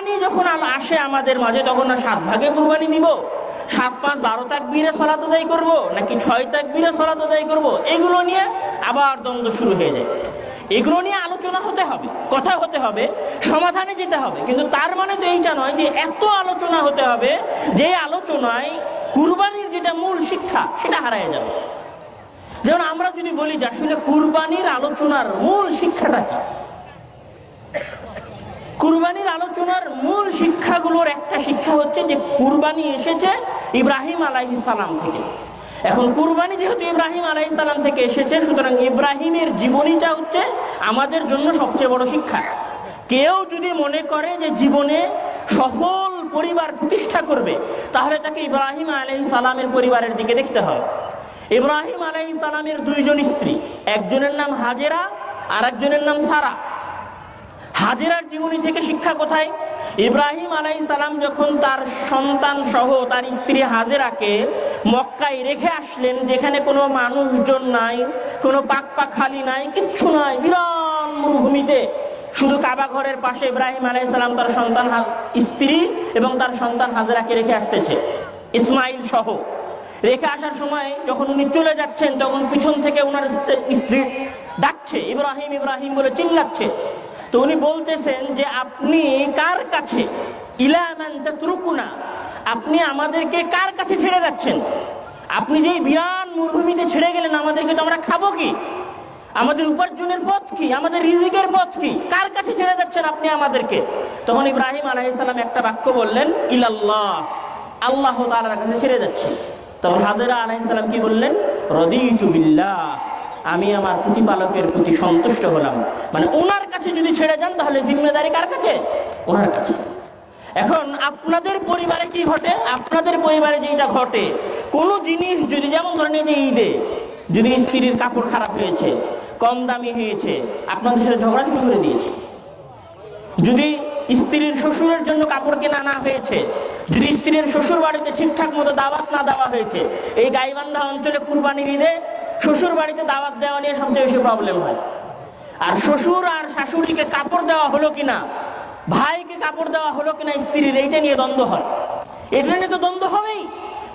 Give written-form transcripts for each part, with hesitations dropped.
কুরবানি যখন আসে আমাদের মাঝে, তখন না 7 ভাগে কুরবানি দিব, 7, 5, 12 তাকবীরে সালাত আদায় করব, নাকি 6 তাকবীরে সালাত আদায় করব, এগুলো নিয়ে আবার দ্বন্দ্ব শুরু হয়ে যায়। এগুলো নিয়ে আলোচনা হতে হবে, কথা হতে হবে, সমাধানে যেতে হবে। কিন্তু তার মানে তো এইটা নয় যে এত আলোচনা হতে হবে যে আলোচনায় কুরবানির যেটা মূল শিক্ষা সেটা হারিয়ে যাবে। যেমন আমরা যদি বলি যে আসলে কুরবানির আলোচনার মূল শিক্ষাটা কি, কুরবানির আলোচনার মূল শিক্ষাগুলোর একটা শিক্ষা হচ্ছে যে কুরবানি এসেছে ইব্রাহিম আলাইহিস সালাম থেকে। এখন কুরবানি যেহেতু ইব্রাহিম আলাইহিস সালাম থেকে এসেছে, সুতরাং ইব্রাহিমের জীবনীটা হচ্ছে আমাদের জন্য সবচেয়ে বড় শিক্ষা। কেউ যদি মনে করে যে জীবনে সফল পরিবার প্রতিষ্ঠা করবে, তাহলে তাকে ইব্রাহিম আলাইহিস সালামের পরিবারের দিকে দেখতে হয়। ইব্রাহিম আলাইহিস সালামের 2 জন স্ত্রী, একজনের নাম হাজেরা আর একজনের নাম সারা। হাজেরার জীবনী থেকে শিক্ষা কোথায়? ইব্রাহিম আলাইহিস সালাম যখন তার সন্তান সহ তার স্ত্রী হাজেরাকে মক্কায় রেখে আসলেন, যেখানে কোনো মানুষজন নাই, কোনো পাকপাখালি নাই, কিচ্ছু নাই, বিরান মরুভূমিতে, শুধু কাবা ঘরের পাশে ইব্রাহিম আলাইহিস সালাম তার সন্তান স্ত্রী এবং তার সন্তান হাজেরাকে রেখে আসতেছে, ইসমাইল সহ। রেখে আসার সময় যখন উনি চলে যাচ্ছেন, তখন পিছন থেকে ওনার স্ত্রী ডাকছে, ইব্রাহিম ইব্রাহিম বলে চিল্লাচ্ছে। তো উনি বলতেছেন যে আপনি কার কাছে, ইলা মান তাতরুকুনা, আপনি আমাদেরকে কার কাছে ছেড়ে যাচ্ছেন? আপনি যে বিরান মরুভূমিতে ছেড়ে গেলেন, আমাদেরকে তো আমরা খাবো কি? আমাদের উপার্জনের পথ কি? আমাদের রিজিকের পথ কি? কার কাছে ছেড়ে যাচ্ছেন আপনি আমাদেরকে? তখন ইব্রাহিম আলাইহিস সালাম একটা বাক্য বললেন, ইলাল্লাহ, আল্লাহ তাআলার কাছে ছেড়ে যাচ্ছি। তখন হাজেরা আলাইহিস সালাম কি বললেন? রাদিতু বিল্লাহ, আমি আমার প্রতিপালকের প্রতি সন্তুষ্ট হলাম। মানে ওনার কাছে যদি ছেড়ে যান, তাহলে জিম্মেদারি কার কাছে? ওনার কাছে। এখন আপনাদের পরিবারে কি ঘটে? আপনাদের পরিবারে যেটা ঘটে, কোন জিনিস যদি, যেমন ধরেন এই যে ঈদে যদি স্ত্রীর কাপড় খারাপ হয়েছে, কম দামি হয়েছে, আপনাদের সাথে ঝগড়া শুরু করে দিয়েছে। যদি স্ত্রীর শ্বশুরের জন্য কাপড় কেনা না হয়েছে, যদি স্ত্রীর শ্বশুর বাড়িতে ঠিকঠাক মতো দাওয়াত না দেওয়া হয়েছে, এই গাইবান্ধা অঞ্চলে কুরবানির ঈদে শ্বশুর বাড়িতে দাওয়াত দেওয়া নিয়ে সবচেয়ে বেশি প্রবলেম হয়। আর শ্বশুর আর শাশুড়িকে কাপড় দেওয়া হলো কিনা, ভাইকে কাপড় দেওয়া হলো কিনা স্ত্রীর, এইটা নিয়ে দ্বন্দ্ব হয়। এটা নিয়ে তো দ্বন্দ্ব হবেই,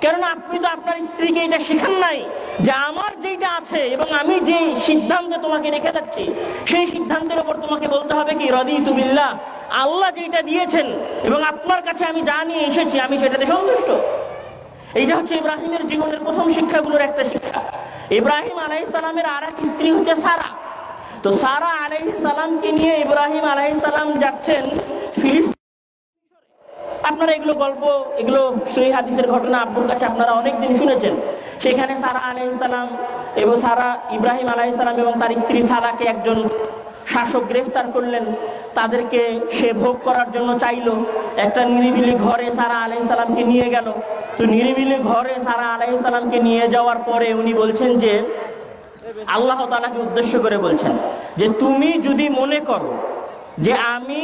কেননা আপনি তো আপনার স্ত্রীকে এটা শেখান নাই যে আমার যেটা আছে এবং আমি যে সিদ্ধান্তে তোমাকে রেখে যাচ্ছি, সেই সিদ্ধান্তের উপর তোমাকে বলতে হবে কি, রাদিতু বিল্লাহ, আল্লাহ যেটা দিয়েছেন এবং আপনার কাছে আমি যা নিয়ে এসেছি আমি সেটাতে সন্তুষ্ট। এইটা হচ্ছে ইব্রাহিমের জীবনের প্রথম শিক্ষাগুলোর একটা শিক্ষা। ইব্রাহিম আলাইহিস সালামের আর এক স্ত্রী হচ্ছে সারা। তো সারা আলাইহিস সালামকে নিয়ে ইব্রাহিম আলাইহিস সালাম যাচ্ছেন ফিলিস্তিন। আপনারা এগুলো গল্প, এগুলো সহিহ হাদিসের ঘটনা আব্বুর কাছে আপনারা অনেকদিন শুনেছেন। সেখানে সারা আলাইহিস সালাম এবং ইব্রাহিম আলাইহিস সালাম এবং তার স্ত্রী সারাকে একজন শাসক গ্রেফতার করলেন। তাদেরকে সে ভোগ করার জন্য চাইলো। একটা নিরিবিলি ঘরে সারা আলাইহিস সালামকে নিয়ে গেল। তো নিরিবিলি ঘরে সারা আলাইহিস সালামকে নিয়ে যাওয়ার পরে উনি বলছেন যে, আল্লাহ তাআলাকে উদ্দেশ্য করে বলছেন যে, তুমি যদি মনে করো যে আমি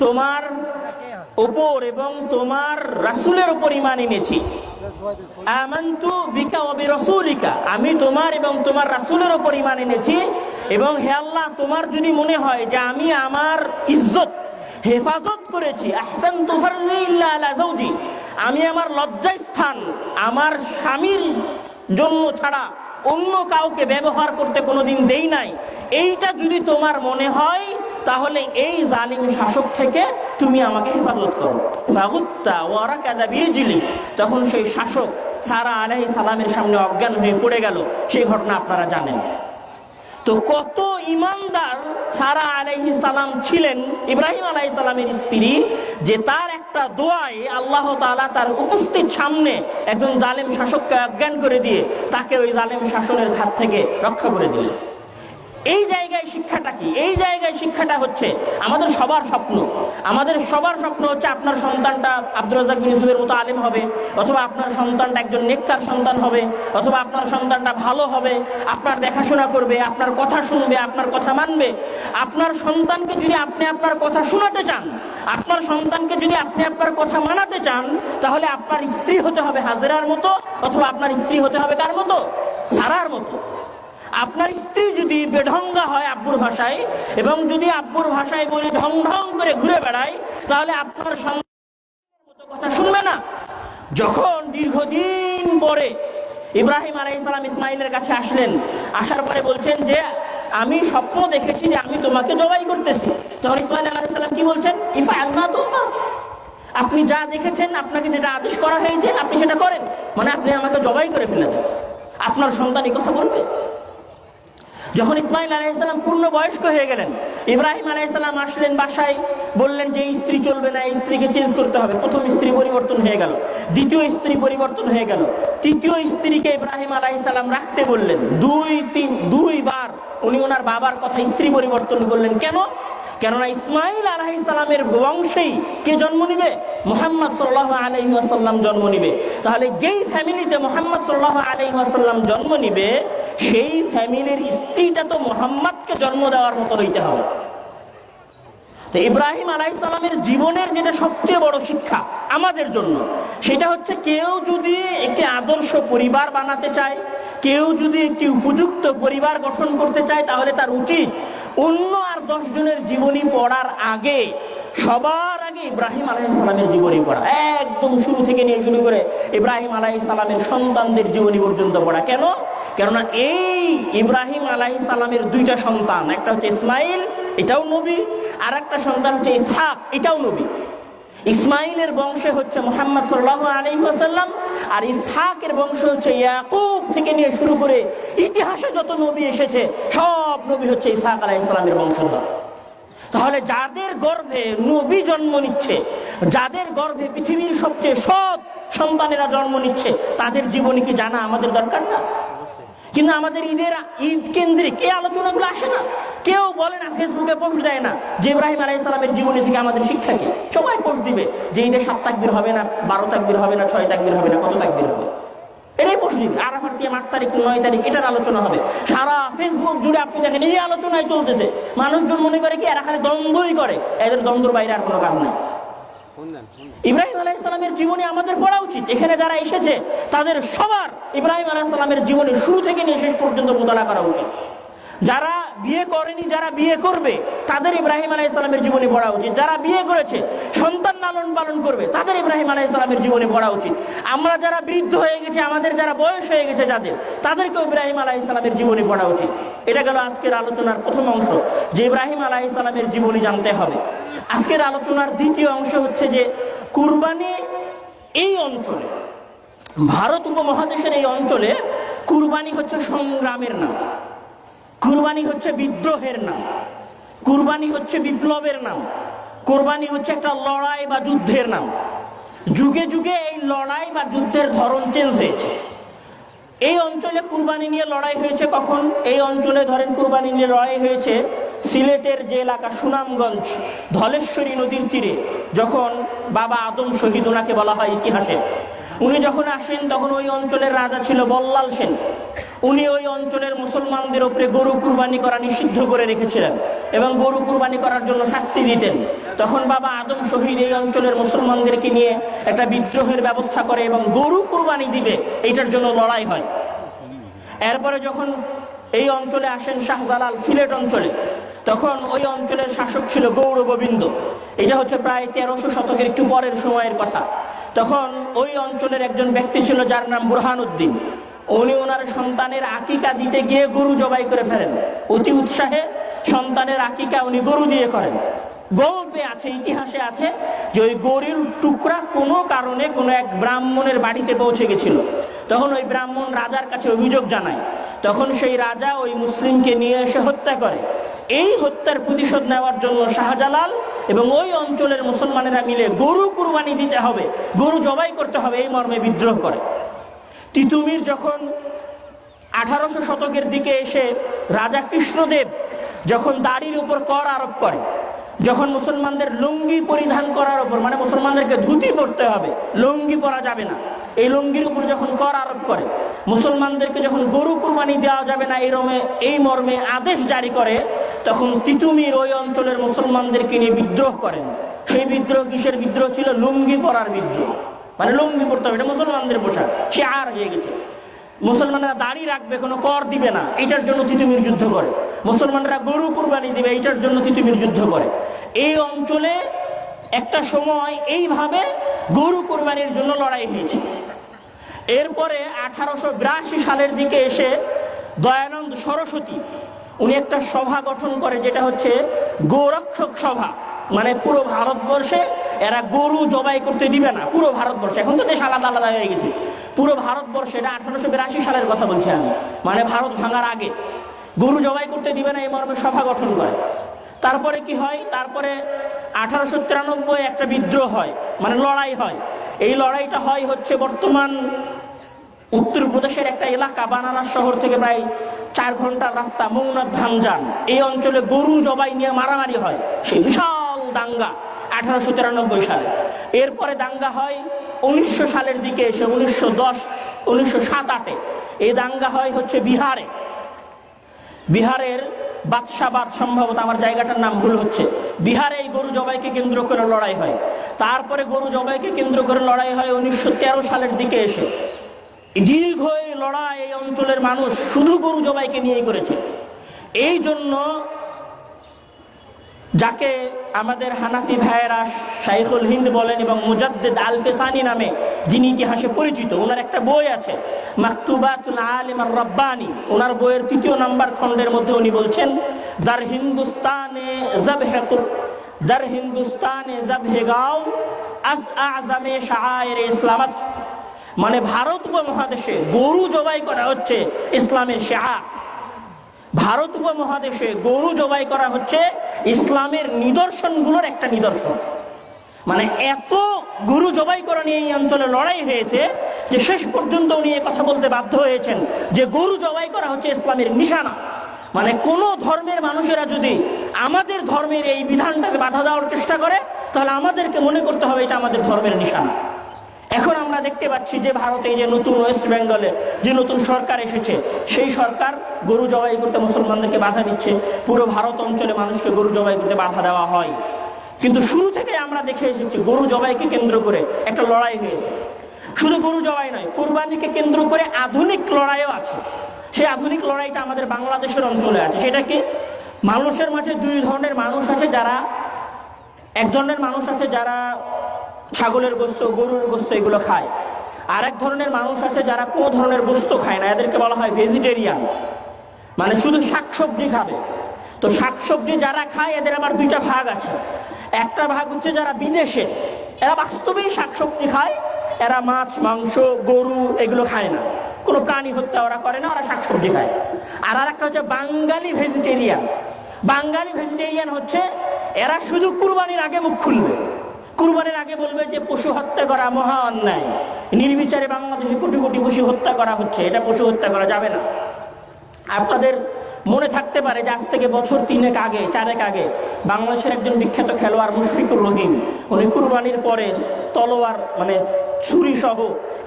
তোমার উপর এবং তোমার রাসূলের উপর ঈমান এনেছি, আমানতু বিকা ওয়া বিরাসূলিকা, আমি তোমার এবং তোমার রাসূলের উপর ঈমান এনেছি, এবং হে আল্লাহ, তোমার যদি মনে হয় যে আমি আমার ইজ্জত হেফাজত করেছি, আহসানতু ফারজি ইল্লা আলা যাওজি, আমি আমার লজ্জাস্থান আমার স্বামীর জন্য ছাড়া অন্য কাউকে ব্যবহার করতে কোনোদিন দেই নাই, এইটা যদি তোমার মনে হয়, তাহলে এই জালিম শাসক থেকে তুমি আমাকে হেফাজত করো। ফাগুত্তা ওয়া রাকাদা বিরজিলি, তখন সেই শাসক সারা আলাইহিস সালামের সামনে অজ্ঞান হয়ে পড়ে গেল। সেই ঘটনা আপনারা জানেন। তো কত ইমানদার সারা আলাইহিস সালাম ছিলেন, ইব্রাহিম আলাইহিস সালামের স্ত্রী, যে তার একটা দোয়ায় আল্লাহ তাআলা তার উপস্থিত সামনে একজন জালেম শাসককে অজ্ঞান করে দিয়ে তাকে ওই জালেম শাসনের হাত থেকে রক্ষা করে দিলেন। এই জায়গায় শিক্ষাটা কি? এই জায়গায় শিক্ষাটা হচ্ছে আমাদের সবার স্বপ্ন। আমাদের সবার স্বপ্ন হচ্ছে আপনার সন্তানটা আব্দুর রাজ্জাক বিন ইউসুফের মতো আলেম হবে, অথবা আপনার সন্তানটা একজন নেককার সন্তান হবে, অথবা আপনার সন্তানটা ভালো হবে, আপনার দেখাশোনা করবে, আপনার কথা শুনবে, আপনার কথা মানবে। আপনার সন্তানকে যদি আপনি আপনার কথা শোনাতে চান, আপনার সন্তানকে যদি আপনি আপনার কথা মানাতে চান, তাহলে আপনার স্ত্রী হতে হবে হাজেরার মতো, অথবা আপনার স্ত্রী হতে হবে কার মতো? সারার মতো। আপনার স্ত্রী যদি বেঢঙ্গা হয় আব্বুর ভাষায়, এবং যদি আব্বুর ভাষায় বলে ঢং ঢং করে ঘুরে বেড়ায়, তাহলে আপনার সন্তানের মতো কথা শুনবে না। যখন দীর্ঘদিন পরে ইব্রাহিম আলাইহিস সালাম ইসমাইলের কাছে আসলেন, আসার পরে বলছেন যে আমি স্বপ্ন দেখেছি যে আমি তোমাকে জবাই করতেছি। তখন ইসমাইল আলাইহিস সালাম কি বলছেন? ইফআল মা তুমার, আপনি যা দেখেছেন, আপনাকে যেটা আদেশ করা হয়েছে আপনি সেটা করেন, মানে আপনি আমাকে জবাই করে ফেলে দেন। আপনার সন্তান এই কথা বলবে? যখন ইসমাইল আলাইহিস সালাম পূর্ণ বয়স্ক হয়ে গেলেন, ইব্রাহিম আলাইহিস সালাম আসলেন বাসায়, বললেন যে স্ত্রী চলবে না, এই স্ত্রীকে চেঞ্জ করতে হবে। প্রথম স্ত্রী পরিবর্তন হয়ে গেল, দ্বিতীয় স্ত্রী পরিবর্তন হয়ে গেল, তৃতীয় স্ত্রীকে ইব্রাহিম আলাইহিস সালাম রাখতে বললেন। দুইবার উনি ওনার বাবার কথা স্ত্রী পরিবর্তন করলেন। কেন? কেননা ইসমাইল আলাইহিস সালামের বংশেই কে জন্ম নিবে? মুহাম্মদ সাল্লাল্লাহু আলাইহি ওয়াসাল্লাম জন্ম নিবে। তাহলে যেই ফ্যামিলিতে মুহাম্মদ সাল্লাল্লাহু আলাইহি ওয়াসাল্লাম জন্ম নিবে, সেই ফ্যামিলির স্ত্রীটা তো মুহাম্মদকে জন্ম দেওয়ার মতো হইতে হবে। তো ইব্রাহিম আলাইহিস সালামের জীবনের যেটা সবচেয়ে বড় শিক্ষা আমাদের জন্য, সেটা হচ্ছে কেউ যদি একটি আদর্শ পরিবার বানাতে চায়, কেউ যদি একটি উপযুক্ত পরিবার গঠন করতে চায়, তাহলে তার উচিত অন্য আর 10 জনের জীবনী পড়ার আগে সবার আগে ইব্রাহিম আলাইহিস সালামের জীবনী পড়া, একদম শুরু থেকে নিয়ে শুরু করে ইব্রাহিম আলাইহিস সালামের সন্তানদের জীবনী পর্যন্ত পড়া। কেন? কেননা এই ইব্রাহিম আলাইহিস সালামের 2টা সন্তান, একটা হচ্ছে ইসমাইল, এটাও নবী, আর একটা সন্তান হচ্ছে ইসহাক, এটাও নবী। ইসমাইলের বংশে হচ্ছে মুহাম্মদ সাল্লাল্লাহু আলাইহি ওয়াসাল্লাম, আর ইসহাকের বংশ হচ্ছে ইয়াকুব থেকে নিয়ে শুরু করে ইতিহাসে যত নবী এসেছে সব নবী হচ্ছে ইসহাক আলাইহিস সালামের বংশধর। তাহলে যাদের গর্ভে নবী জন্ম নিচ্ছে, যাদের গর্ভে পৃথিবীর সবচেয়ে সৎ সন্তানেরা জন্ম নিচ্ছে, তাদের জীবনী কি জানা আমাদের দরকার না? কিন্তু আমাদের ঈদ কেন্দ্রিক এই আলোচনাগুলো আসে না। কেউ বলে না, ফেসবুকে পোস্ট দেয় না যে ইব্রাহিম আলাইহিস সালামের জীবনী থেকে আমাদের শিক্ষা কি। সবাই পোস্ট দিবে যে ঈদে 7 তাকবীর হবে না, 12 তাকবীর হবে না, 6 তাকবীর হবে না, কত তাকবীর হবে, এটাই পোস্ট দিবে। আরাফার দিয়ে 8 তারিখ 9 তারিখ এটার আলোচনা হবে। সারা ফেসবুক জুড়ে আপনি দেখেন এই আলোচনায় চলতেছে। মানুষজন মনে করে কি এরা খালি দ্বন্দ্বই করে, এদের দ্বন্দ্বর বাইরে আর কোনো কাজ নাই। ইব্রাহিম আলাইহিস সালামের জীবনী আমাদের পড়া উচিত। এখানে যারা এসেছে তাদের সবার ইব্রাহিম আলাইহিস সালামের জীবনী শুরু থেকে নিয়ে শেষ পর্যন্ত মোতালা করা উচিত। যারা বিয়ে করেনি, যারা বিয়ে করবে, তাদের ইব্রাহিম আলাইহিস সালামের জীবনী পড়া উচিত। যারা বিয়ে করেছে, সন্তান লালন পালন করবে, তাদের ইব্রাহিম আলাইহিস সালামের জীবনী পড়া উচিত। আমরা যারা বৃদ্ধ হয়ে গেছে, আমাদের যারা বয়স হয়ে গেছে, তাদেরকেও ইব্রাহিম আলাইহিস সালামের জীবনী পড়া উচিত। এটা গেল আজকের আলোচনার প্রথম অংশ, যে ইব্রাহিম আলাইহিস সালামের জীবনী জানতে হবে। আজকের আলোচনার দ্বিতীয় অংশ হচ্ছে যে কুরবানি এই অঞ্চলে, ভারত উপমহাদেশের এই অঞ্চলে কুরবানি হচ্ছে সংগ্রামের নাম, কুরবানি হচ্ছে বিদ্রোহের নাম, কুরবানি হচ্ছে বিপ্লবের নাম, কুরবানি হচ্ছে একটা লড়াই বা যুদ্ধের নাম। যুগে যুগে এই লড়াই বা যুদ্ধের ধরন চেঞ্জ হয়েছে। এই অঞ্চলে কুরবানি নিয়ে লড়াই হয়েছে কখন? এই অঞ্চলে ধরেন কুরবানি নিয়ে লড়াই হয়েছে সিলেটের যে এলাকা সুনামগঞ্জ, ধলেশ্বরী নদীর তীরে, যখন বাবা আদম শহীদ ওনাকে বলা হয় ইতিহাসে। উনি যখন আসেন তখন ওই অঞ্চলের রাজা ছিল বল্লাল সেন। উনি ওই অঞ্চলের মুসলমানদের উপরে গরু কুরবানি করা নিষিদ্ধ করে রেখেছিলেন এবং গরু কুরবানি করার জন্য শাস্তি দিতেন। তখন বাবা আদম শহীদ এই অঞ্চলের মুসলমানদেরকে নিয়ে একটা বিদ্রোহের ব্যবস্থা করে এবং গরু কুরবানি দিবে এইটার জন্য লড়াই হয়। এরপরে যখন এই অঞ্চলে আসেন শাহজালাল সিলেট অঞ্চলে, তখন ওই অঞ্চলের শাসক ছিল গৌর গোবিন্দ। এটা হচ্ছে প্রায় 1300 শতকের একটু পরের সময়ের কথা। তখন ওই অঞ্চলের একজন ব্যক্তি ছিল যার নাম বুরহানুদ্দিন। উনি ওনার সন্তানের আকিকা দিতে গিয়ে গরু জবাই করে ফেলেন। অতি উৎসাহে সন্তানের আকিকা উনি গরু দিয়ে করেন। গল্পে আছে, ইতিহাসে আছে যে ওই গরুর টুকরা কোনো কারণে কোনো এক ব্রাহ্মণের বাড়িতে পৌঁছে গেছিল। তখন ওই ব্রাহ্মণ রাজার কাছে অভিযোগ জানায়। তখন সেই রাজা ওই মুসলিমকে নিয়ে এসে হত্যা করে। এই হত্যার প্রতিশোধ নেওয়ার জন্য শাহজালাল এবং ওই অঞ্চলের মুসলমানেরা মিলে গরু কুরবানি দিতে হবে, গরু জবাই করতে হবে, এই মর্মে বিদ্রোহ করে। তিতুমির যখন 1800 শতকের দিকে এসে রাজা কৃষ্ণদেব যখন দাড়ির উপর কর আরোপ করে, যখন মুসলমানদের লুঙ্গি পরিধান করার উপর, মানে মুসলমানদেরকে ধুতি পরতে হবে, লুঙ্গি পরা যাবে না, এই লুঙ্গির উপর যখন কর আরোপ করে, মুসলমানদেরকে যখন গরু কুরবানি দেওয়া যাবে না এই মর্মে আদেশ জারি করে, তখন তিতুমির ওই অঞ্চলের মুসলমানদেরকে নিয়ে বিদ্রোহ করেন। সেই বিদ্রোহ কিসের বিদ্রোহ ছিল? লুঙ্গি পরার বিদ্রোহ। মানে লুঙ্গি পরতে হবে, এটা মুসলমানদের পোশাক, সে আর হয়ে গেছে। মুসলমানরা দাড়ি রাখবে, কোনো কর দিবে না, এটার জন্য তিতুমির যুদ্ধ করে। মুসলমানরা গরু কুরবানি দিবে, এটার জন্য তিতুমির যুদ্ধ করে। এই অঞ্চলে একটা সময় এইভাবে গরু কুরবানির জন্য লড়াই হয়েছে। এরপরে 1882 সালের দিকে এসে দয়ানন্দ সরস্বতী উনি একটা সভা গঠন করে, যেটা হচ্ছে গোরক্ষক সভা। মানে পুরো ভারতবর্ষে এরা গরু জবাই করতে দিবে না, পুরো ভারতবর্ষে। এখন তো দেশ আলাদা আলাদা হয়ে গেছে, পুরো ভারতবর্ষে, এটা 1882 সালের কথা বলছি আমি, মানে ভারত ভাঙার আগে গরু জবাই করতে দিবে না এই মর্মে সভা গঠন করে। তারপরে কি হয়, তারপরে 1893 একটা বিদ্রোহ হয়, মানে লড়াই হয়। এই লড়াইটা হয় হচ্ছে বর্তমান উত্তরপ্রদেশের একটা এলাকা, বানারস শহর থেকে প্রায় 4 ঘন্টার রাস্তা, মৌনাথ ভামজান। এই অঞ্চলে গরু জবাই নিয়ে মারামারি হয়, সেই বিশাল দাঙ্গা 1893 সালে। এরপরে দাঙ্গা হয় 1900 সালের দিকে এসে, 1910, 1907-8 এই দাঙ্গা হয় হচ্ছে বিহারে। বিহারের বাদশাবাদ, সম্ভবত, আমার জায়গাটার নাম ভুল হচ্ছে, বিহারে এই গরু জবাইকে কেন্দ্র করে লড়াই হয়। তারপরে গরু জবাইকে কেন্দ্র করে লড়াই হয় 1913 সালের দিকে এসে। দীর্ঘ এই লড়াই এই অঞ্চলের মানুষ শুধু গরু জবাইকে নিয়েই করেছে। এই জন্য যাকে আমাদের হানাফি ভাইয়েরা শাইখুল হিন্দ বলেন এবং মুজাদ্দিদ আল ফেসানি নামে যিনি ইতিহাসে পরিচিত, ওনার একটা বই আছে মাকতুবাতুল আলিম আর রব্বানি। ওনার বইয়ের 3 নম্বর খণ্ডের মধ্যে উনি বলছেন, দার হিন্দুস্তানে জবহে গাও আস আযমে শাআইর ইসলাম। মানে ভারত উপমহাদেশে গরু জবাই করা হচ্ছে ইসলামের শিআর। ভারত উপমহাদেশে গরু জবাই করা হচ্ছে ইসলামের নিদর্শনগুলোর একটা নিদর্শন। মানে এত গরু জবাই করা নিয়ে এই অঞ্চলে লড়াই হয়েছে যে শেষ পর্যন্ত উনি এই কথা বলতে বাধ্য হয়েছেন যে গরু জবাই করা হচ্ছে ইসলামের নিশানা। মানে কোন ধর্মের মানুষেরা যদি আমাদের ধর্মের এই বিধানটাকে বাধা দেওয়ার চেষ্টা করে, তাহলে আমাদেরকে মনে করতে হবে এটা আমাদের ধর্মের নিশানা। এখন আমরা দেখতে পাচ্ছি যে ভারতে যে নতুন ওয়েস্ট বেঙ্গলে যে নতুন সরকার এসেছে, সেই সরকার গরু জবাই করতে মুসলমানদেরকে বাধা দিচ্ছে। পুরো ভারত অঞ্চলে মানুষকে গরু জবাই করতে বাধা দেওয়া হয়। কিন্তু শুরু থেকে আমরা দেখে এসেছি গরু জবাইকে কেন্দ্র করে একটা লড়াই হয়েছে। শুধু গরু জবাই নয়, কুরবানিকে কেন্দ্র করে আধুনিক লড়াইও আছে। সেই আধুনিক লড়াইটা আমাদের বাংলাদেশের অঞ্চলে আছে। সেটা কি, মানুষের মাঝে 2 ধরনের মানুষ আছে। যারা, এক ধরনের মানুষ আছে যারা ছাগলের গোস্ত, গরুর গোস্ত এগুলো খায়। আর এক ধরনের মানুষ আছে যারা কোনো ধরনের গোস্ত খায় না, এদেরকে বলা হয় ভেজিটেরিয়ান, মানে শুধু শাকসবজি খাবে। তো শাকসবজি যারা খায় এদের আবার 2টা ভাগ আছে। একটা ভাগ হচ্ছে যারা বিদেশে, এরা বাস্তবেই শাকসবজি খায়, এরা মাছ, মাংস, গরু এগুলো খায় না, কোনো প্রাণী হত্যা ওরা করে না, ওরা শাকসবজি খায়। আর একটা হচ্ছে বাঙালি ভেজিটেরিয়ান। বাঙালি ভেজিটেরিয়ান হচ্ছে এরা শুধু কুরবানির আগে মুখ খুলবে, কুরবানির আগে বলবে যে পশু হত্যা করা মহা অন্যায়, নির্বিচারে বাংলাদেশে কোটি কোটি পশু হত্যা করা হচ্ছে, এটা পশু হত্যা করা যাবে না। আপনাদের মনে থাকতে পারে যে আজ থেকে বছর 3 আগে 4 আগে বাংলাদেশের একজন বিখ্যাত খেলোয়াড় মুশফিকুর রহিম, উনি কুরবানির পরে তলোয়ার মানে ছুরি সহ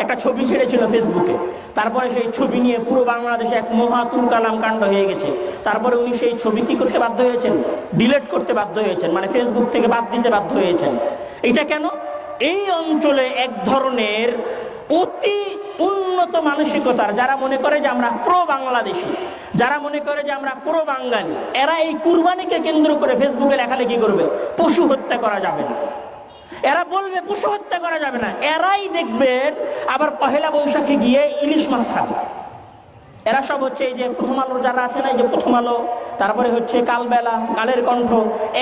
একটা ছবি ছেড়েছিল ফেসবুকে। তারপরে সেই ছবি নিয়ে পুরো বাংলাদেশে এক মহাতুল কালাম কাণ্ড হয়ে গেছে। তারপরে উনি সেই ছবি কি করতে বাধ্য হয়েছেন, ডিলিট করতে বাধ্য হয়েছেন, মানে ফেসবুক থেকে বাদ দিতে বাধ্য হয়েছেন। এটা কেন? এই অঞ্চলে এক ধরনের অতি উন্নত মানসিকতার, যারা মনে করে যে আমরা প্রো বাংলাদেশি, যারা মনে করে যে আমরা প্রো বাঙালি, এরা এই কুরবানিকে কেন্দ্র করে ফেসবুকে লেখালেখি করবে পশু হত্যা করা যাবে না। এরা বলবে পশু হত্যা করা যাবে না। এরাই দেখবেন আবার পহেলা বৈশাখে গিয়ে ইলিশ মাছ খাবে। এরা সব হচ্ছে এই যে প্রথম আলো যারা আছে না, এই যে প্রথম আলো, তারপরে হচ্ছে কালবেলা, কালের কণ্ঠ,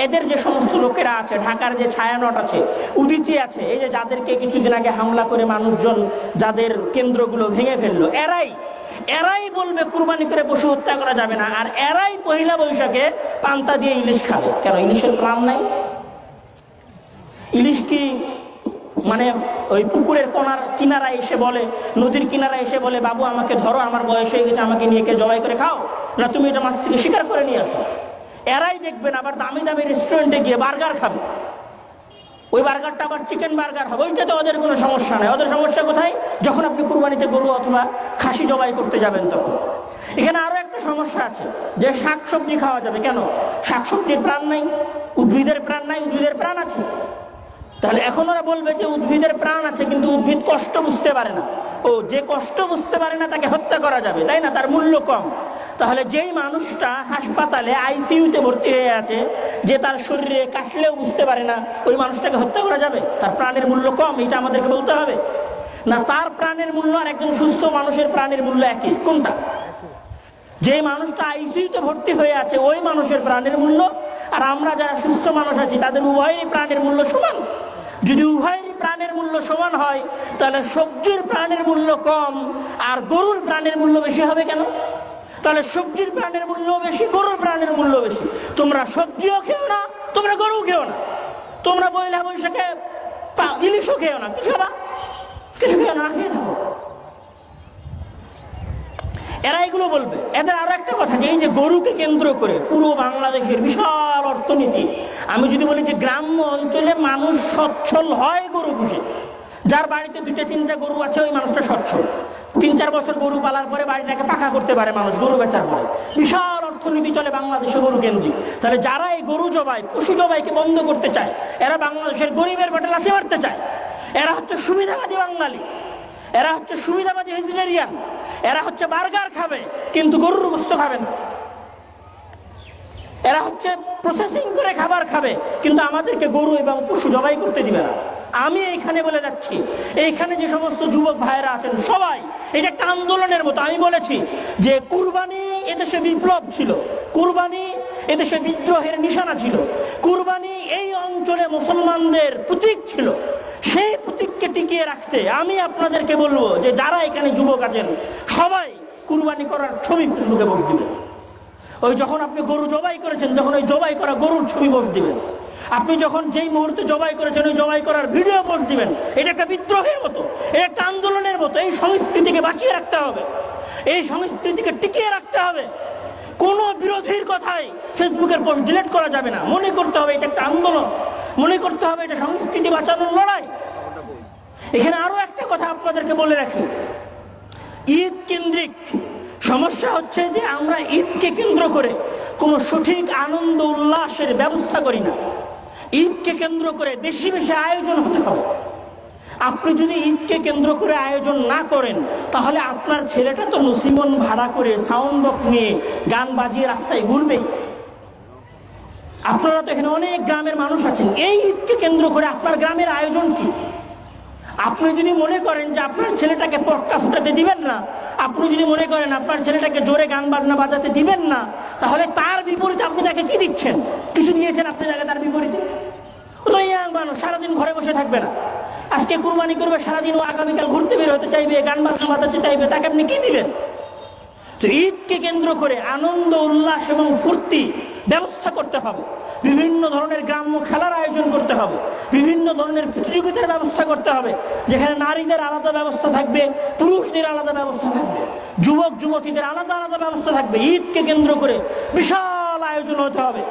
এদের যে সমস্ত লোকেরা আছে, ঢাকার যে ছায়ানট আছে, উদিচি আছে, এই যে যাদেরকে কিছুদিন আগে হামলা করে মানুষজন যাদের কেন্দ্রগুলো ভেঙে ফেললো, এরাই বলবে কুরবানি করে পশু হত্যা করা যাবে না। আর এরাই পহেলা বৈশাখে পান্তা দিয়ে ইলিশ খাবে। কেন? ইলিশের প্রাণ নাই। ইলিশ কি মানে ওই পুকুরের কিনারায় এসে বলে, নদীর কিনারায় এসে বলে, বাবু আমাকে ধরো, আমার বয়স হয়ে গেছে, আমাকে নিয়ে কে জবাই করে খাও না, তুমি এটা মাছ থেকে শিকার করে নিয়ে আসো। এরাই দেখবেন আবার দামি দামি রেস্টুরেন্টে গিয়ে বার্গার খাবে। ওই বার্গারটা আবার চিকেন বার্গার হবে, ওইটাতে ওদের কোনো সমস্যা নেই। ওদের সমস্যা কোথায়? যখন আপনি কুরবানিতে গরু অথবা খাসি জবাই করতে যাবেন তখন। এখানে আরো একটা সমস্যা আছে যে শাকসবজি খাওয়া যাবে। কেন? শাকসবজির প্রাণ নাই, উদ্ভিদের প্রাণ নাই, উদ্ভিদের প্রাণ আছে। তাহলে এখন ওরা বলবে যে উদ্ভিদের প্রাণ আছে, কিন্তু উদ্ভিদ কষ্ট বুঝতে পারে না। ও, যে কষ্ট বুঝতে পারে না তাকে হত্যা করা যাবে, তাই না? তার মূল্য কম। তাহলে যেই মানুষটা হাসপাতালে আইসিইউতে ভর্তি হয়ে আছে, যে তার শরীরে কাটলেও বুঝতে পারে না, ওই মানুষটাকে হত্যা করা যাবে? তার প্রাণের মূল্য কম, এটা আমাদেরকে বলতে হবে না? তার প্রাণের মূল্য আর একজন সুস্থ মানুষের প্রাণের মূল্য একই? কোনটা? যে মানুষটা আইসিইউতে ভর্তি হয়ে আছে ওই মানুষের প্রাণের মূল্য, আর আমরা যারা সুস্থ মানুষ আছি তাদের উভয়েরই প্রাণের মূল্য সমান। যদি উভয়েরই প্রাণের মূল্য সমান হয়, তাহলে সবজির প্রাণের মূল্য কম আর গরুর প্রাণের মূল্য বেশি হবে কেন? তাহলে সবজির প্রাণের মূল্য বেশি, গরুর প্রাণের মূল্য বেশি। তোমরা সবজিও খেও না, তোমরা গরু খেও না, তোমরা পয়লা বৈশাখে ইলিশও খেও না, কিছু খাবা? কিছু খেও না, খেয়ে থাকো। এরা এগুলো বলবে। এদের আরো একটা কথা, যে এই যে গরুকে কেন্দ্র করে পুরো বাংলাদেশের বিশাল অর্থনীতি। আমি যদি বলি যে গ্রাম্য অঞ্চলে মানুষ সচ্ছল হয় গরু পুষে, যার বাড়িতে 2-3টা গরু আছে ওই মানুষটা সচ্ছল। 3-4 বছর গরু পালার পরে বাড়িটাকে পাকা করতে পারে মানুষ গরু বেচার পরে। বিশাল অর্থনীতি চলে বাংলাদেশে গরু কেন্দ্রিক। তাহলে যারা এই গরু জবাই, পশু জবাইকে বন্ধ করতে চায়, এরা বাংলাদেশের গরিবের পেটে লাথি মারতে চায়। এরা হচ্ছে সুবিধাবাদী বাঙালি, এরা হচ্ছে সুবিধাবাদী ভেজিটেরিয়ান, এরা হচ্ছে বার্গার খাবে কিন্তু গরুর গোশত খাবে না। এরা হচ্ছে প্রসেসিং করে খাবার খাবে কিন্তু আমাদেরকে গরু এবং পশু জবাই করতে দিবে না। আমি এইখানে বলে যাচ্ছি, এইখানে যে সমস্ত যুবক ভাইয়েরা আছেন সবাই, এটা একটা আন্দোলনের মতো। আমি বলেছি যে কুরবানি এদেশে বিপ্লব ছিল, কুরবানি এদেশে বিদ্রোহের নিশানা ছিল, কুরবানি এই অঞ্চলে মুসলমানদের প্রতীক ছিল। সেই প্রতীককে টিকিয়ে রাখতে আমি আপনাদেরকে বলবো যে যারা এখানে যুবক আছেন সবাই কুরবানি করার ছবি ফেসবুকে পোস্ট দিবেন। ওই যখন আপনি গরু জবাই করেছেন, যখন ওই জবাই করা গরুর ছবি পোস্ট দিবেন। আপনি যখন যেই মুহূর্তে জবাই করেছেন ওই জবাই করার ভিডিও পোস্ট দিবেন। এটা একটা বিদ্রোহের মতো, এটা একটা আন্দোলনের মতো। এই সংস্কৃতিকে বাঁচিয়ে রাখতে হবে, এই সংস্কৃতিকে টিকিয়ে রাখতে হবে। কোন বিরোধীর কথাই ফেসবুকের পোস্ট ডিলিট করা যাবে না। মনে করতে হবে এটা একটা আন্দোলন, মনে করতে হবে এটা সংস্কৃতি বাঁচানোর লড়াই। এখানে আরো একটা কথা আপনাদেরকে বলে রাখি, ঈদ কেন্দ্রিক সমস্যা হচ্ছে যে আমরা ঈদকে কেন্দ্র করে কোনো সঠিক আনন্দ উল্লাসের ব্যবস্থা করি না। ঈদকে কেন্দ্র করে বেশি বেশি আয়োজন হতে হবে। আপনি যদি ঈদকে কেন্দ্র করে আয়োজন না করেন, তাহলে আপনার ছেলেটা তো নসিমন ভাড়া করে সাউন্ড বক্স নিয়ে গান বাজিয়ে রাস্তায় ঘুরবেই। আপনারা তো এখানে অনেক গ্রামের মানুষ আছেন, এই ঈদকে কেন্দ্র করে আপনার গ্রামের আয়োজন কি? আপনি যদি মনে করেন যে আপনার ছেলেটাকে পটকা ফুটাতে দিবেন না, আপনি যদি মনে করেন আপনার ছেলেটাকে জোরে গান বাজনা বাজাতে দিবেন না, তাহলে তার বিপরীতে আপনি তাকে কি দিচ্ছেন? কিছু দিয়েছেন আপনি তাকে তার বিপরীতে? ও তো ইয়াং মানুষ, সারাদিন ঘরে বসে থাকবে না। আজকে কুরবানি করবে, সারাদিন ও আগামীকাল ঘুরতে বের হতে চাইবে, গান বাজনা বাজাতে চাইবে, তাকে আপনি কি দিবেন? তো ঈদকে কেন্দ্র করে আনন্দ উল্লাস এবং ফুর্তি ব্যবস্থা করতে হবে। বিভিন্ন ধরনের গ্রাম্য খেলার আয়োজন করতে হবে, বিভিন্ন ধরনের প্রতিযোগিতার ব্যবস্থা করতে হবে, যেখানে নারীদের আলাদা ব্যবস্থা থাকবে, পুরুষদের আলাদা ব্যবস্থা থাকবে, যুবক যুবতীদের আলাদা আলাদা ব্যবস্থা থাকবে। ঈদকে কেন্দ্র করে বিশাল আয়োজন হতে হবে,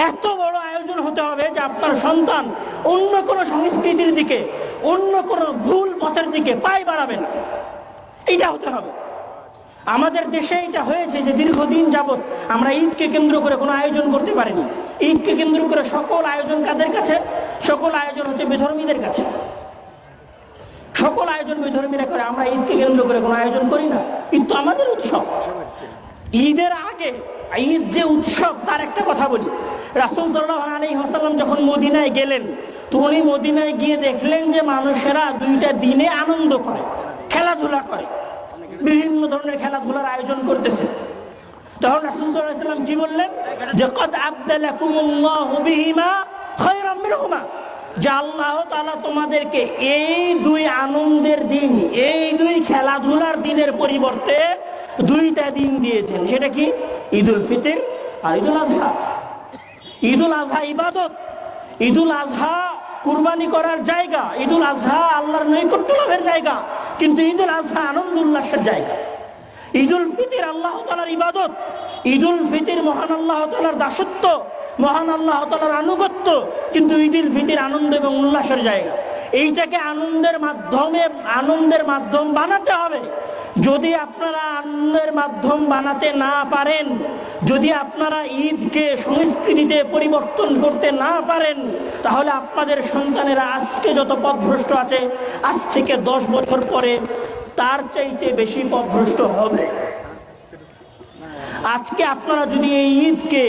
এত বড় আয়োজন হতে হবে যে আপনার সন্তান অন্য কোনো সংস্কৃতির দিকে, অন্য কোনো ভুল পথের দিকে পায়ে বাড়াবে না। এইটা হতে হবে। আমাদের দেশে এটা হয়েছে যে দীর্ঘদিন যাবৎ আমরা ঈদকে কেন্দ্র করে কোনো আয়োজন করতে পারিনি। ঈদকে কেন্দ্র করে সকল আয়োজন কাদের কাছে? সকল আয়োজন হচ্ছে বেধর্মীদের কাছে। সকল আয়োজন বেধর্মীরা করে, আমরা ঈদকে কেন্দ্র করে কোনো আয়োজন করি না। ঈদ তো আমাদের উৎসব। ঈদের আগে ঈদ যে উৎসব তার একটা কথা বলি। রাসূল সাল্লাল্লাহু আলাইহি ওয়াসাল্লাম যখন মদিনায় গেলেন, তো উনি মদিনায় গিয়ে দেখলেন যে মানুষেরা 2টা দিনে আনন্দ করে, খেলাধুলা করে, বিভিন্ন ধরনের খেলাধুলার আয়োজন করতেছে। তখন রাসূল সাল্লাল্লাহু আলাইহি ওয়াসাল্লাম কি বললেন? যে কদ আবদালাকুমুল্লাহু বিহিমা খায়রাম মিনহুমা, যে আল্লাহ তাআলা তোমাদেরকে এই 2 আনন্দের দিন, এই 2 খেলাধুলার দিনের পরিবর্তে 2টা দিন দিয়েছেন। সেটা কি? ঈদুল ফিতর আর ঈদুল আযহা। ঈদুল আযহা ইবাদত, ঈদুল আযহা কুরবানি করার জায়গা, ঈদুল আযহা আল্লাহর নৈকট্য লাভের জায়গা, কিন্তু ঈদুল আযহা আনন্দ উল্লাসের জায়গা। ঈদুল ফিতর আল্লাহ তাআলার ইবাদত, ঈদুল ফিতর মহান আল্লাহ তাআলার দাসত্ব, মহান আল্লাহ তাআলার আনুগত্য, কিন্তু ঈদুল ফিতর আনন্দ এবং উল্লাসের জায়গা। এইটাকে আনন্দের মাধ্যম বানাতে হবে, যদি আপনারা আনন্দের মাধ্যম বানাতে না পারেন, যদি আপনারা ঈদকে সংস্কৃতিতে পরিবর্তন করতে না পারেন, তাহলে আপনাদের সন্তানেরা আজকে যত পথভ্রষ্ট আছে, আজ থেকে 10 বছর পরে তার চাইতে বেশি পথভ্রষ্ট হবে। আজকে আপনারা যদি এই ঈদকে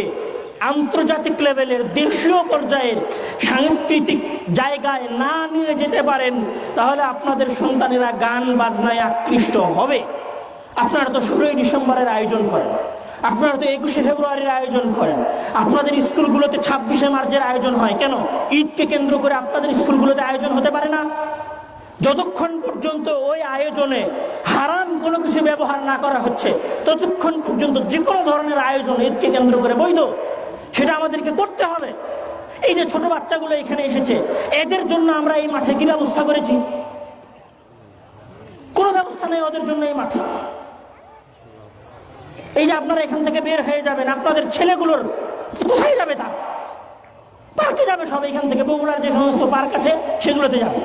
আন্তর্জাতিক লেভেলের, দেশীয় পর্যায়ের সাংস্কৃতিক জায়গায় না নিয়ে যেতে পারেন, তাহলে আপনাদের সন্তানেরা গান বাজনায় আকৃষ্ট হবে। আপনারা তো 16ই ডিসেম্বরের আয়োজন করেন, আপনারা তো 21শে ফেব্রুয়ারির আয়োজন করেন, আপনাদের স্কুলগুলোতে 26শে মার্চের আয়োজন হয়। কেন ঈদকে কেন্দ্র করে আপনাদের স্কুলগুলোতে আয়োজন হতে পারে না? যতক্ষণ পর্যন্ত ওই আয়োজনে হারাম কোনো কিছু ব্যবহার না করা হচ্ছে, ততক্ষণ পর্যন্ত যে কোনো ধরনের আয়োজন ঈদকে কেন্দ্র করে বৈধ, সেটা আমাদেরকে করতে হবে। এই যে ছোট বাচ্চাগুলো এখানে এসেছে, এদের জন্য আমরা এই মাঠে কি ব্যবস্থা করেছি? কোনো ব্যবস্থা নেই ওদের জন্য এই মাঠে। এই যে আপনারা এখান থেকে বের হয়ে যাবেন, আপনাদের ছেলেগুলোর কোথায় যাবে? তা পার্কে যাবে সব। এখান থেকে বগুড়ার যে সমস্ত পার্ক আছে সেগুলোতে যাবে।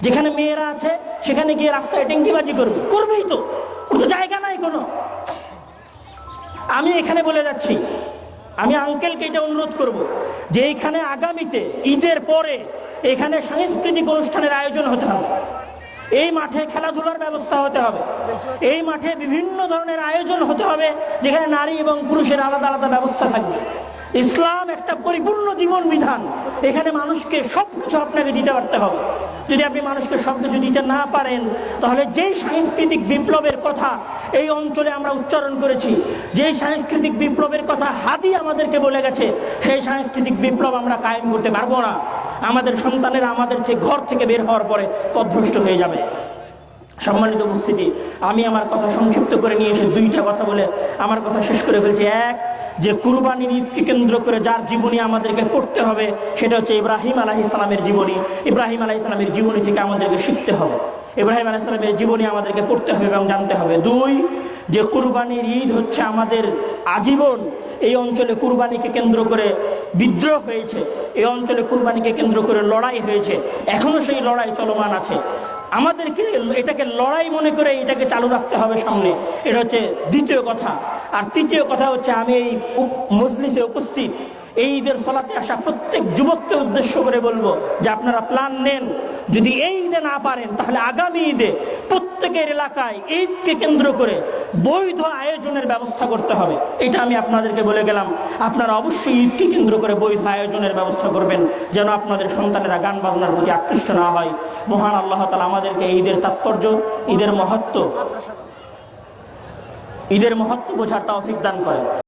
যেখানে মেয়েরা আছে সেখানে গিয়ে রাস্তায় ট্যাঙ্কিবাজি করবে, করবেই তো, ওর তো জায়গা নাই কোনো। আমি এখানে বলে যাচ্ছি, আমি আঙ্কেলকে এটা অনুরোধ করব যে এইখানে আগামীতে ঈদের পরে এখানে সাংস্কৃতিক অনুষ্ঠানের আয়োজন হতে হবে। এই মাঠে খেলাধুলার ব্যবস্থা হতে হবে, এই মাঠে বিভিন্ন ধরনের আয়োজন হতে হবে, যেখানে নারী এবং পুরুষের আলাদা আলাদা ব্যবস্থা থাকবে। ইসলাম একটা পরিপূর্ণ জীবন বিধান, এখানে মানুষকে সবকিছু আপনাকে দিতে পারতে হবে। যদি আপনি মানুষকে সবকিছু দিতে না পারেন, তাহলে যেই সাংস্কৃতিক বিপ্লবের কথা এই অঞ্চলে আমরা উচ্চারণ করেছি, যেই সাংস্কৃতিক বিপ্লবের কথা হাদি আমাদেরকে বলে গেছে, সেই সাংস্কৃতিক বিপ্লব আমরা কায়েম করতে পারবো না। আমাদের সন্তানেরা আমাদের ঘর থেকে বের হওয়ার পরে পথভ্রষ্ট হয়ে যাবে। সম্মানিত উপস্থিতি, আমি আমার কথা সংক্ষিপ্ত করে নিয়ে এসে 2টা কথা বলে আমার কথা শেষ করে ফেলছি। এক, যে কুরবানির ঈদকে কেন্দ্র করে যার জীবনী আমাদেরকে পড়তে হবে, সেটা হচ্ছে ইব্রাহিম আলাইহিস সালামের জীবনী। ইব্রাহিম আলাইহিস সালামের জীবনী থেকে আমাদেরকে শিখতে হবে, ইব্রাহিম আলাইহিস সালামের জীবনী আমাদেরকে পড়তে হবে এবং জানতে হবে। 2, যে কুরবানির ঈদ হচ্ছে আমাদের আজীবন এই অঞ্চলে কুরবানিকে কেন্দ্র করে বিদ্রোহ হয়েছে, এই অঞ্চলে কুরবানিকে কেন্দ্র করে লড়াই হয়েছে, এখনো সেই লড়াই চলমান আছে। আমাদেরকে এটাকে লড়াই মনে করে এটাকে চালু রাখতে হবে সামনে। এটা হচ্ছে 2য় কথা। আর 3য় কথা হচ্ছে, আমি এই মজলিসে উপস্থিত এই ঈদের সালাতে আসা প্রত্যেক যুবককে উদ্দেশ্য করে বলবো যে আপনারা প্ল্যান নেন, যদি এই ঈদে না পারেন তাহলে আগামী ঈদে প্রত্যেকের এলাকায় ঈদকে কেন্দ্র করে বৈধ আয়োজনের ব্যবস্থা করতে হবে। এটা আমি আপনাদেরকে বলে গেলাম। আপনারা অবশ্যই ঈদকে কেন্দ্র করে বৈধ আয়োজনের ব্যবস্থা করবেন, যেন আপনাদের সন্তানেরা গান বাজনার প্রতি আকৃষ্ট না হয়। মহান আল্লাহ তাআলা আমাদেরকে ঈদের তাৎপর্য, ঈদের মহত্ব বোঝার তৌফিক দান করেন।